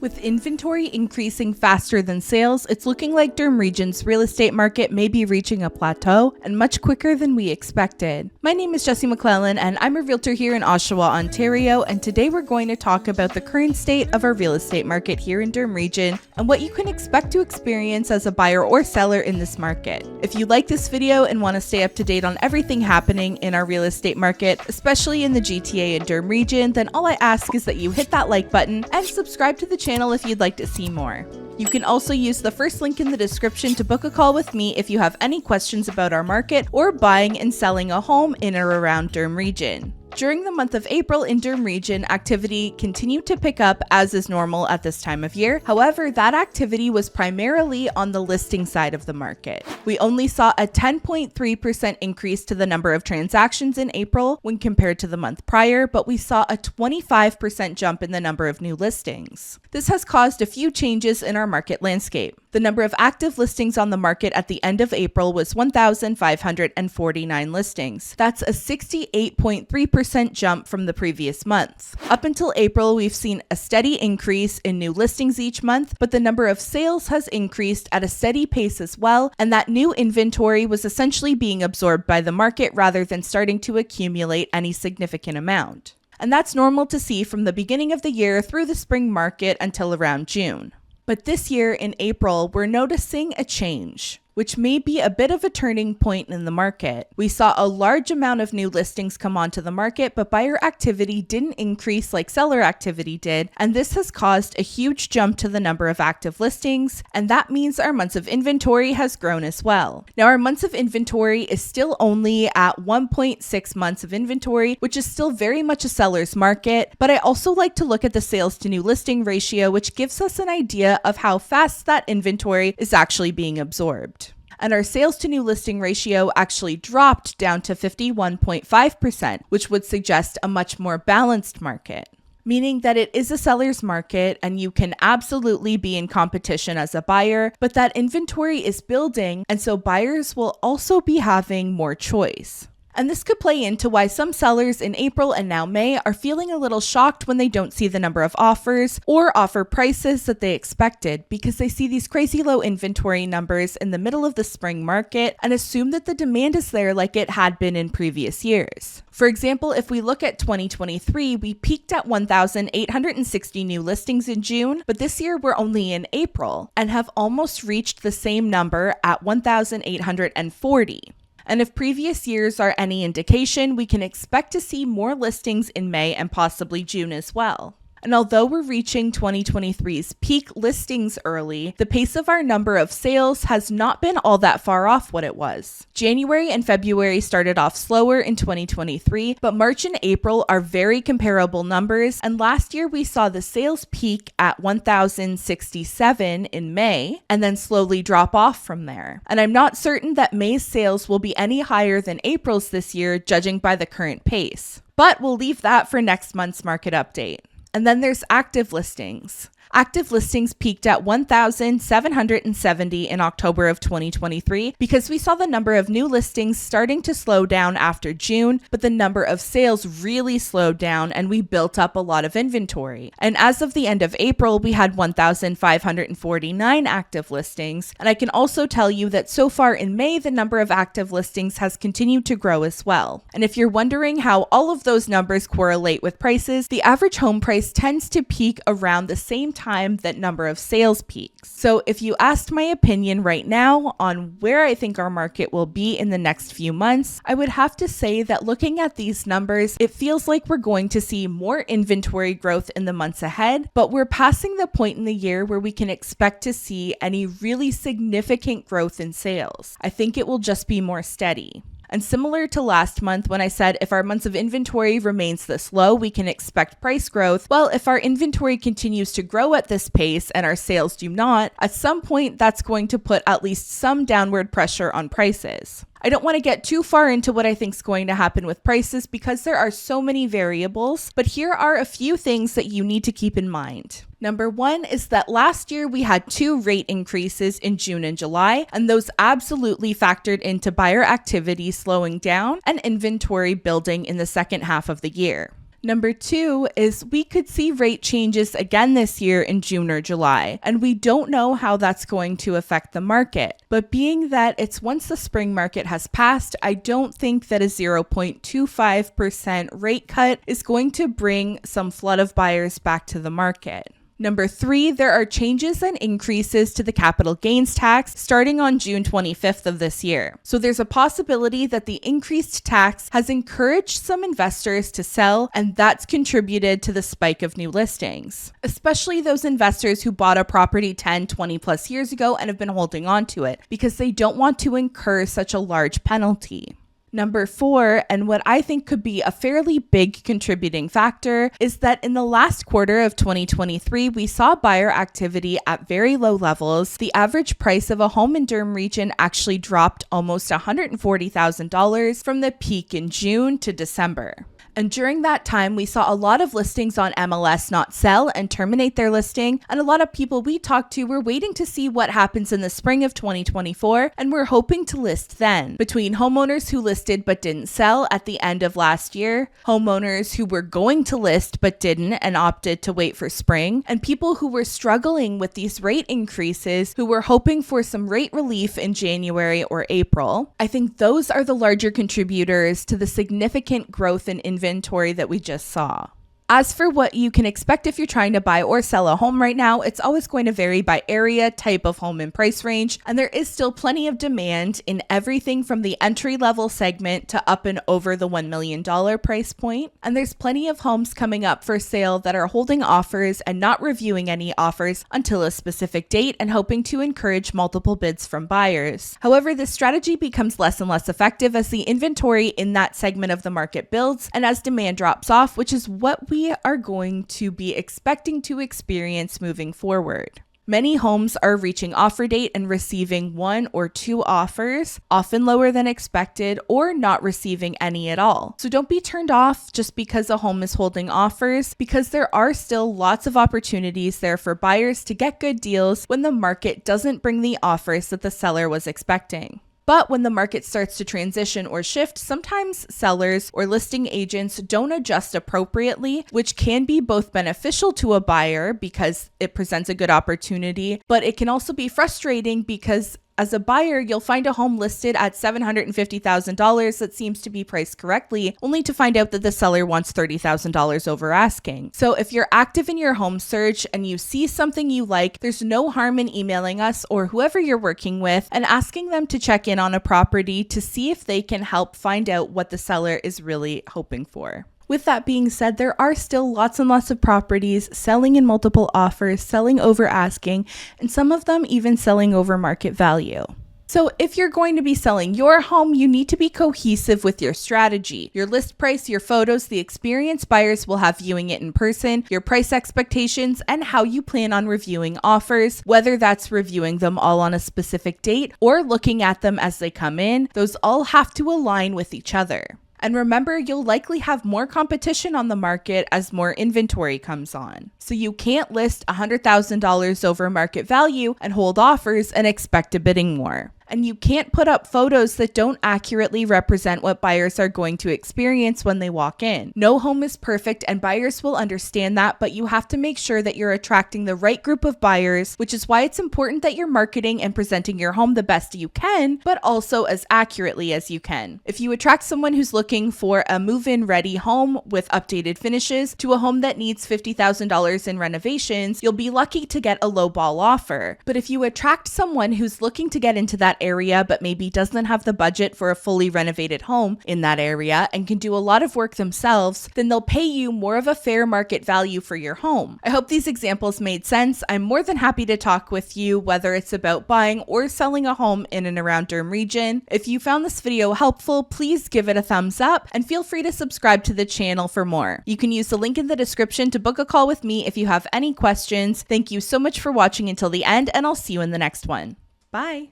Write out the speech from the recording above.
With inventory increasing faster than sales, it's looking like Durham Region's real estate market may be reaching a plateau and much quicker than we expected. My name is Jessie McLellan and I'm a realtor here in Oshawa, Ontario, and today we're going to talk about the current state of our real estate market here in Durham Region and what you can expect to experience as a buyer or seller in this market. If you like this video and want to stay up to date on everything happening in our real estate market, especially in the GTA and Durham Region, then all I ask is that you hit that like button and subscribe to the channel if you'd like to see more. You can also use the first link in the description to book a call with me if you have any questions about our market or buying and selling a home in or around Durham Region. During the month of April in Durham Region, activity continued to pick up as is normal at this time of year. However, that activity was primarily on the listing side of the market. We only saw a 10.3% increase to the number of transactions in April when compared to the month prior, but we saw a 25% jump in the number of new listings. This has caused a few changes in our market landscape. The number of active listings on the market at the end of April was 1,549 listings. That's a 68.3% jump from the previous month. Up until April, we've seen a steady increase in new listings each month, but the number of sales has increased at a steady pace as well, and that new inventory was essentially being absorbed by the market rather than starting to accumulate any significant amount. And that's normal to see from the beginning of the year through the spring market until around June. But this year in April, we're noticing a change, which may be a bit of a turning point in the market. We saw a large amount of new listings come onto the market, but buyer activity didn't increase like seller activity did, and this has caused a huge jump to the number of active listings, and that means our months of inventory has grown as well. Now, our months of inventory is still only at 1.6 months of inventory, which is still very much a seller's market, but I also like to look at the sales to new listing ratio, which gives us an idea of how fast that inventory is actually being absorbed. And our sales to new listing ratio actually dropped down to 51.5%, which would suggest a much more balanced market, meaning that it is a seller's market and you can absolutely be in competition as a buyer, but that inventory is building, and so buyers will also be having more choice. And this could play into why some sellers in April and now May are feeling a little shocked when they don't see the number of offers or offer prices that they expected, because they see these crazy low inventory numbers in the middle of the spring market and assume that the demand is there like it had been in previous years. For example, if we look at 2023, we peaked at 1,860 new listings in June, but this year we're only in April and have almost reached the same number at 1,840. And if previous years are any indication, we can expect to see more listings in May and possibly June as well. And although we're reaching 2023's peak listings early, the pace of our number of sales has not been all that far off what it was. January and February started off slower in 2023, but March and April are very comparable numbers, and last year we saw the sales peak at 1,067 in May and then slowly drop off from there. And I'm not certain that May's sales will be any higher than April's this year, judging by the current pace. But we'll leave that for next month's market update. And then there's active listings. Active listings peaked at 1,770 in October of 2023 because we saw the number of new listings starting to slow down after June, but the number of sales really slowed down and we built up a lot of inventory. And as of the end of April, we had 1,549 active listings. And I can also tell you that so far in May, the number of active listings has continued to grow as well. And if you're wondering how all of those numbers correlate with prices, the average home price tends to peak around the same time that number of sales peaks. So if you asked my opinion right now on where I think our market will be in the next few months, I would have to say that looking at these numbers, it feels like we're going to see more inventory growth in the months ahead, but we're passing the point in the year where we can expect to see any really significant growth in sales. I think it will just be more steady. And similar to last month when I said if our months of inventory remains this low, we can expect price growth. Well, if our inventory continues to grow at this pace and our sales do not, at some point that's going to put at least some downward pressure on prices. I don't want to get too far into what I think is going to happen with prices because there are so many variables, but here are a few things that you need to keep in mind. Number one is that last year we had 2 rate increases in June and July, and those absolutely factored into buyer activity slowing down and inventory building in the second half of the year. Number 2 is we could see rate changes again this year in June or July, and we don't know how that's going to affect the market. But being that it's once the spring market has passed, I don't think that a 0.25% rate cut is going to bring some flood of buyers back to the market. Number 3, there are changes and increases to the capital gains tax starting on June 25th of this year. So there's a possibility that the increased tax has encouraged some investors to sell, and that's contributed to the spike of new listings, especially those investors who bought a property 10, 20 plus years ago and have been holding on to it because they don't want to incur such a large penalty. Number 4, and what I think could be a fairly big contributing factor, is that in the last quarter of 2023, we saw buyer activity at very low levels. The average price of a home in Durham Region actually dropped almost $140,000 from the peak in June to December. And during that time, we saw a lot of listings on MLS not sell and terminate their listing. And a lot of people we talked to were waiting to see what happens in the spring of 2024 and were hoping to list then. Between homeowners who listed but didn't sell at the end of last year, homeowners who were going to list but didn't and opted to wait for spring, and people who were struggling with these rate increases who were hoping for some rate relief in January or April. I think those are the larger contributors to the significant growth in inventory that we just saw. As for what you can expect if you're trying to buy or sell a home right now, it's always going to vary by area, type of home, and price range, and there is still plenty of demand in everything from the entry-level segment to up and over the $1 million price point. And there's plenty of homes coming up for sale that are holding offers and not reviewing any offers until a specific date and hoping to encourage multiple bids from buyers. However, this strategy becomes less and less effective as the inventory in that segment of the market builds and as demand drops off, which is what we are going to be expecting to experience moving forward. Many homes are reaching offer date and receiving 1 or 2 offers, often lower than expected, or not receiving any at all. So don't be turned off just because a home is holding offers, because there are still lots of opportunities there for buyers to get good deals when the market doesn't bring the offers that the seller was expecting. But when the market starts to transition or shift, sometimes sellers or listing agents don't adjust appropriately, which can be both beneficial to a buyer because it presents a good opportunity, but it can also be frustrating because as a buyer, you'll find a home listed at $750,000 that seems to be priced correctly, only to find out that the seller wants $30,000 over asking. So if you're active in your home search and you see something you like, there's no harm in emailing us or whoever you're working with and asking them to check in on a property to see if they can help find out what the seller is really hoping for. With that being said, there are still lots and lots of properties selling in multiple offers, selling over asking, and some of them even selling over market value. So if you're going to be selling your home, you need to be cohesive with your strategy. Your list price, your photos, the experience buyers will have viewing it in person, your price expectations, and how you plan on reviewing offers, whether that's reviewing them all on a specific date or looking at them as they come in. Those all have to align with each other. And remember, you'll likely have more competition on the market as more inventory comes on. So you can't list $100,000 over market value and hold offers and expect a bidding war. And you can't put up photos that don't accurately represent what buyers are going to experience when they walk in. No home is perfect and buyers will understand that, but you have to make sure that you're attracting the right group of buyers, which is why it's important that you're marketing and presenting your home the best you can, but also as accurately as you can. If you attract someone who's looking for a move-in ready home with updated finishes to a home that needs $50,000 in renovations, you'll be lucky to get a low-ball offer. But if you attract someone who's looking to get into that area but maybe doesn't have the budget for a fully renovated home in that area and can do a lot of work themselves, then they'll pay you more of a fair market value for your home. I hope these examples made sense. I'm more than happy to talk with you whether it's about buying or selling a home in and around Durham Region. If you found this video helpful, please give it a thumbs up and feel free to subscribe to the channel for more. You can use the link in the description to book a call with me if you have any questions. Thank you so much for watching until the end, and I'll see you in the next one. Bye.